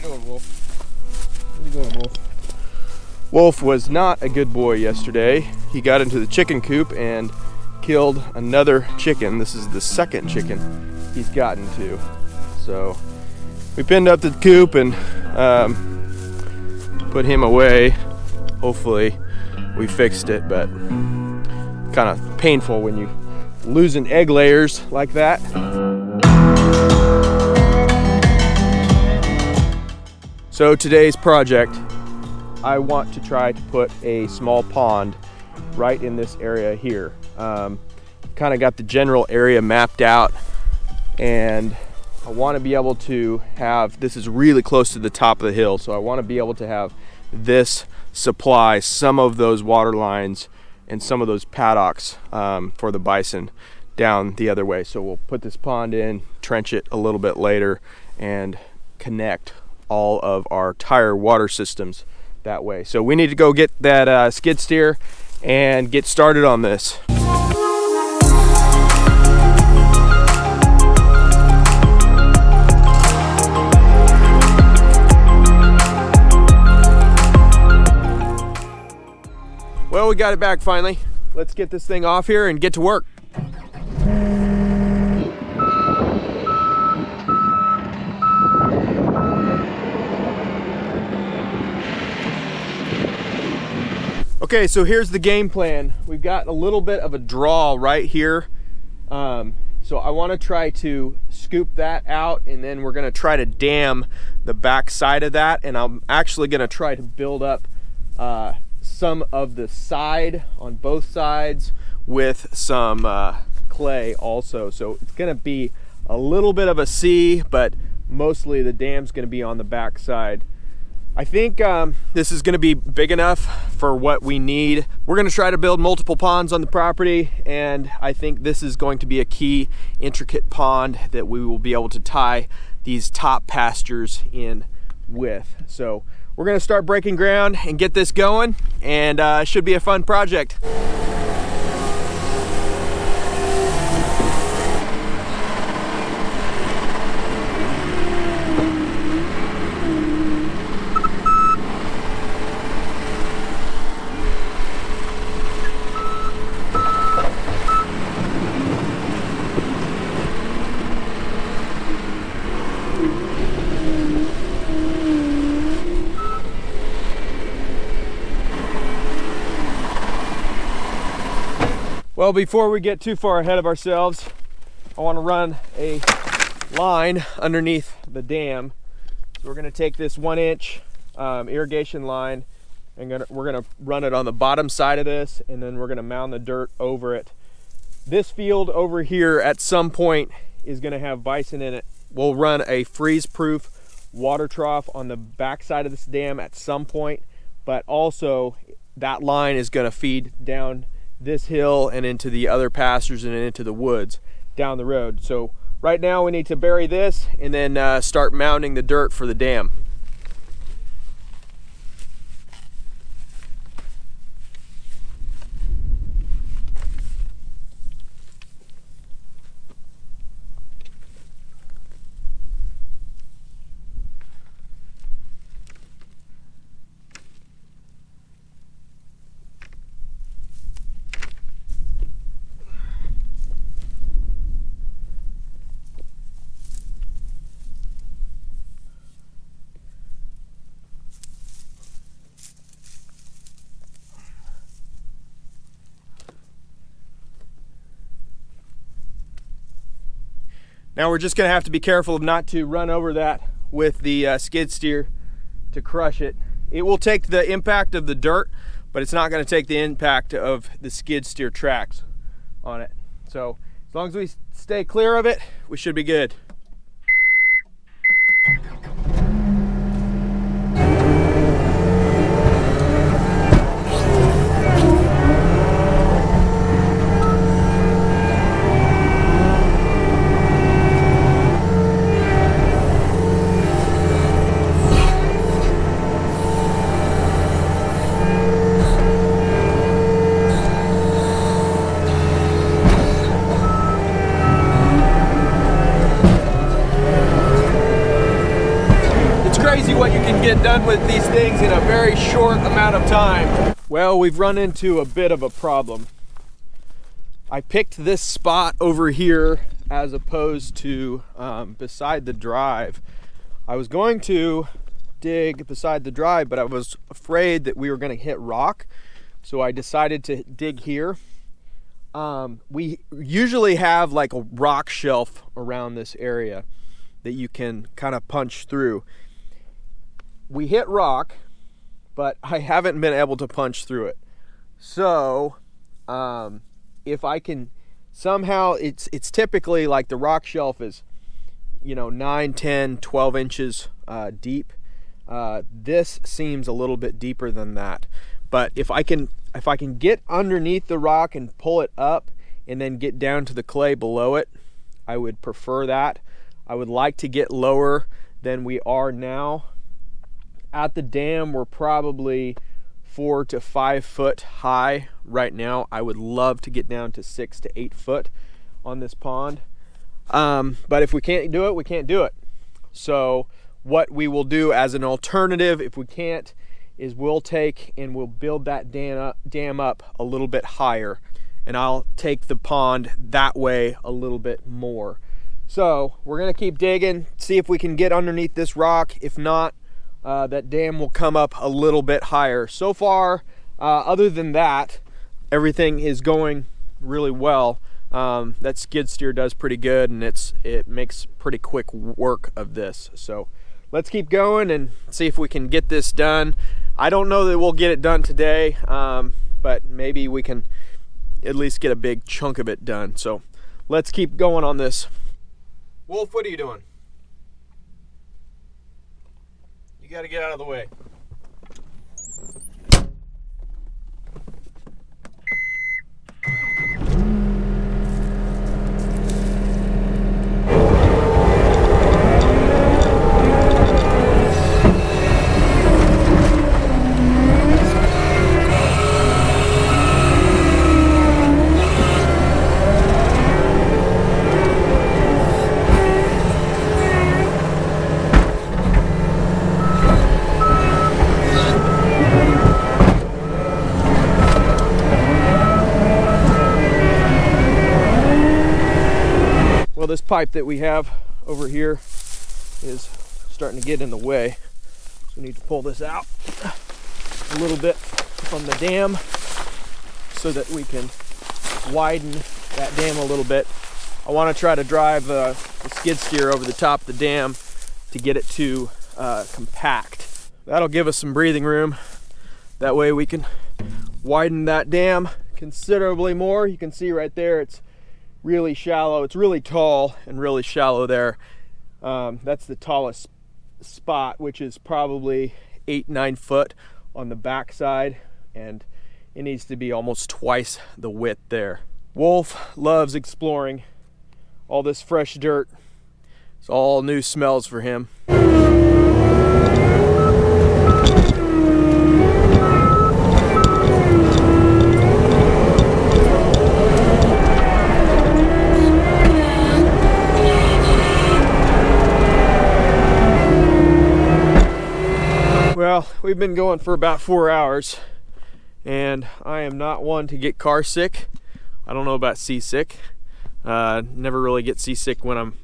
doing, Wolf? What are you doing, Wolf? Wolf was not a good boy yesterday. He got into the chicken coop and killed another chicken. This is the second chicken he's gotten to. So we pinned up the coop and put him away. Hopefully we fixed it, but kind of painful when you losing egg layers like that. So today's project, I want to try to put a small pond right in this area here. Kind of got the general area mapped out, and I want to be able to have, this is really close to the top of the hill, so I want to be able to have this supply some of those water lines and some of those paddocks for the bison down the other way. So we'll put this pond in, trench it a little bit later, and connect all of our tire water systems that way. So we need to go get that skid steer and get started on this. Well, we got it back finally. Let's get this thing off here and get to work. Okay, so here's the game plan. We've got a little bit of a draw right here. So I want to try to scoop that out, and then we're going to try to dam the back side of that, and I'm actually going to try to build up some of the side on both sides with some clay also. So it's going to be a little bit of a C, but mostly the dam's going to be on the back side. I think this is going to be big enough for what we need. We're going to try to build multiple ponds on the property, and I think this is going to be a key intricate pond that we will be able to tie these top pastures in with. So we're going to start breaking ground and get this going, and it should be a fun project. Well, before we get too far ahead of ourselves, I want to run a line underneath the dam. So we're going to take this 1-inch irrigation line, and we're going to run it on the bottom side of this, and then we're going to mound the dirt over it. This field over here at some point is going to have bison in it. We'll run a freeze-proof water trough on the back side of this dam at some point, but also that line is going to feed down this hill and into the other pastures and into the woods down the road. So right now we need to bury this and then start mounding the dirt for the dam. Now we're just going to have to be careful not to run over that with the skid steer to crush it. It will take the impact of the dirt, but it's not going to take the impact of the skid steer tracks on it. So as long as we stay clear of it, we should be good. crazy what you can get done with these things in a very short amount of time. Well, we've run into a bit of a problem. I picked this spot over here as opposed to beside the drive. I was going to dig beside the drive, but I was afraid that we were going to hit rock, so I decided to dig here. We usually have like a rock shelf around this area that you can kind of punch through. We hit rock, but I haven't been able to punch through it. So if I can somehow, it's typically like the rock shelf is, 9, 10, 12 inches deep. This seems a little bit deeper than that. But if I can get underneath the rock and pull it up and then get down to the clay below it, I would prefer that. I would like to get lower than we are now. At the dam, we're probably 4 to 5 foot high right now. I would love to get down to 6 to 8 foot on this pond. But if we can't do it, we can't do it. So what we will do as an alternative, if we can't, is we'll take and we'll build that dam up a little bit higher, and I'll take the pond that way a little bit more. So we're gonna keep digging, see if we can get underneath this rock. If not, that dam will come up a little bit higher. So far, other than that, everything is going really well. That skid steer does pretty good, and it makes pretty quick work of this. So let's keep going and see if we can get this done. I don't know that we'll get it done today, but maybe we can at least get a big chunk of it done. So let's keep going on this. Wolf, what are you doing? You got to get out of the way. Well, this pipe that we have over here is starting to get in the way. So we need to pull this out a little bit from the dam so that we can widen that dam a little bit. I want to try to drive the skid steer over the top of the dam to get it to compact. That'll give us some breathing room. That way we can widen that dam considerably more. You can see right there it's really shallow. It's really tall and really shallow there. That's the tallest spot, which is probably 8-9 foot on the back side, and it needs to be almost twice the width there. Wolf loves exploring all this fresh dirt. It's all new smells for him. Well, we've been going for about 4 hours, and I am not one to get car sick. I don't know about seasick. Never really get seasick when I'm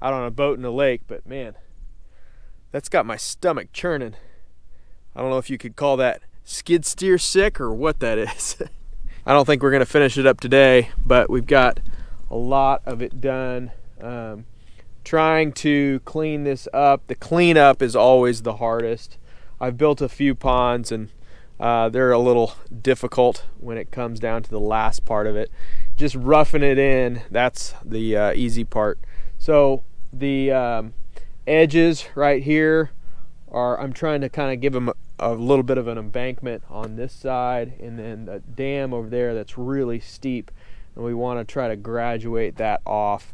out on a boat in a lake, but man, that's got my stomach churning. I don't know if you could call that skid steer sick or what that is. I don't think we're gonna finish it up today, but we've got a lot of it done. Trying to clean this up. The cleanup is always the hardest. I've built a few ponds, and they're a little difficult when it comes down to the last part of it. Just roughing it in, that's the easy part. So the edges right here I'm trying to kind of give them a little bit of an embankment on this side, and then the dam over there that's really steep, and we want to try to graduate that off,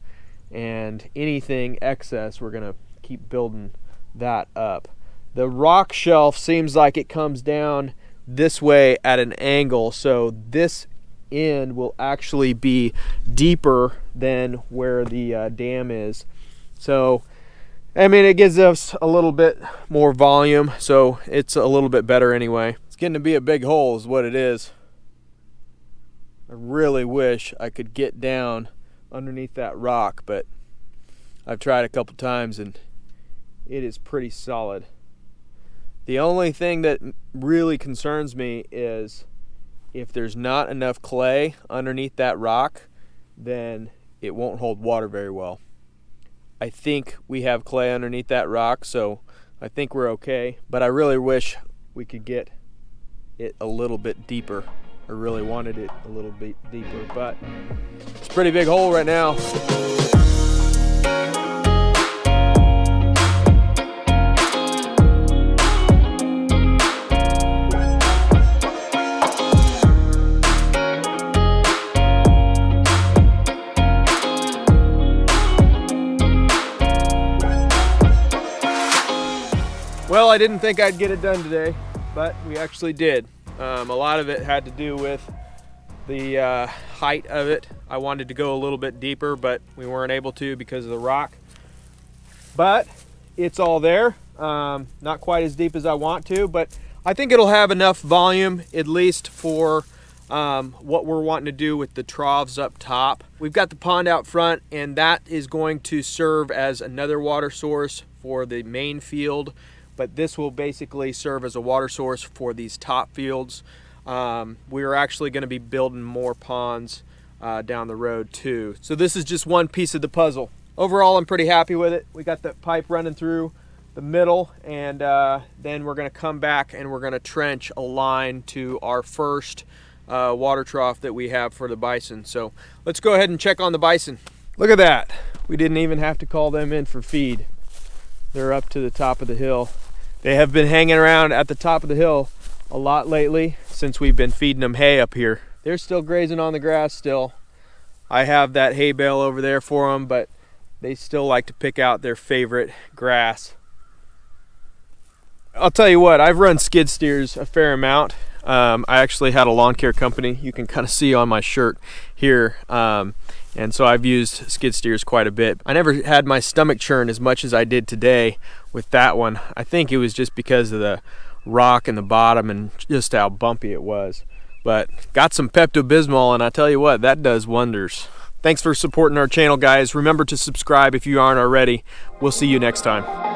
and anything excess we're going to keep building that up. The rock shelf seems like it comes down this way at an angle, so this end will actually be deeper than where the dam is. So I mean, it gives us a little bit more volume, so it's a little bit better anyway. It's getting to be a big hole is what it is. I really wish I could get down underneath that rock, but I've tried a couple times and it is pretty solid. The only thing that really concerns me is if there's not enough clay underneath that rock, then it won't hold water very well. I think we have clay underneath that rock, so I think we're okay, but I really wish we could get it a little bit deeper. I really wanted it a little bit deeper, but it's a pretty big hole right now. Well, I didn't think I'd get it done today, but we actually did. A lot of it had to do with the height of it. I wanted to go a little bit deeper, but we weren't able to because of the rock. But it's all there. Not quite as deep as I want to, but I think it'll have enough volume, at least for what we're wanting to do with the troughs up top. We've got the pond out front, and that is going to serve as another water source for the main field. But this will basically serve as a water source for these top fields. We're actually going to be building more ponds down the road too. So this is just one piece of the puzzle. Overall, I'm pretty happy with it. We got the pipe running through the middle, and then we're going to come back and we're going to trench a line to our first water trough that we have for the bison. So let's go ahead and check on the bison. Look at that. We didn't even have to call them in for feed. They're up to the top of the hill. They have been hanging around at the top of the hill a lot lately since we've been feeding them hay up here. They're still grazing on the grass still. I have that hay bale over there for them, but they still like to pick out their favorite grass. I'll tell you what, I've run skid steers a fair amount. I actually had a lawn care company. You can kind of see on my shirt here. And so I've used skid steers quite a bit. I never had my stomach churn as much as I did today with that one. I think it was just because of the rock in the bottom and just how bumpy it was. But got some Pepto-Bismol, and I tell you what, that does wonders. Thanks for supporting our channel, guys. Remember to subscribe if you aren't already. We'll see you next time.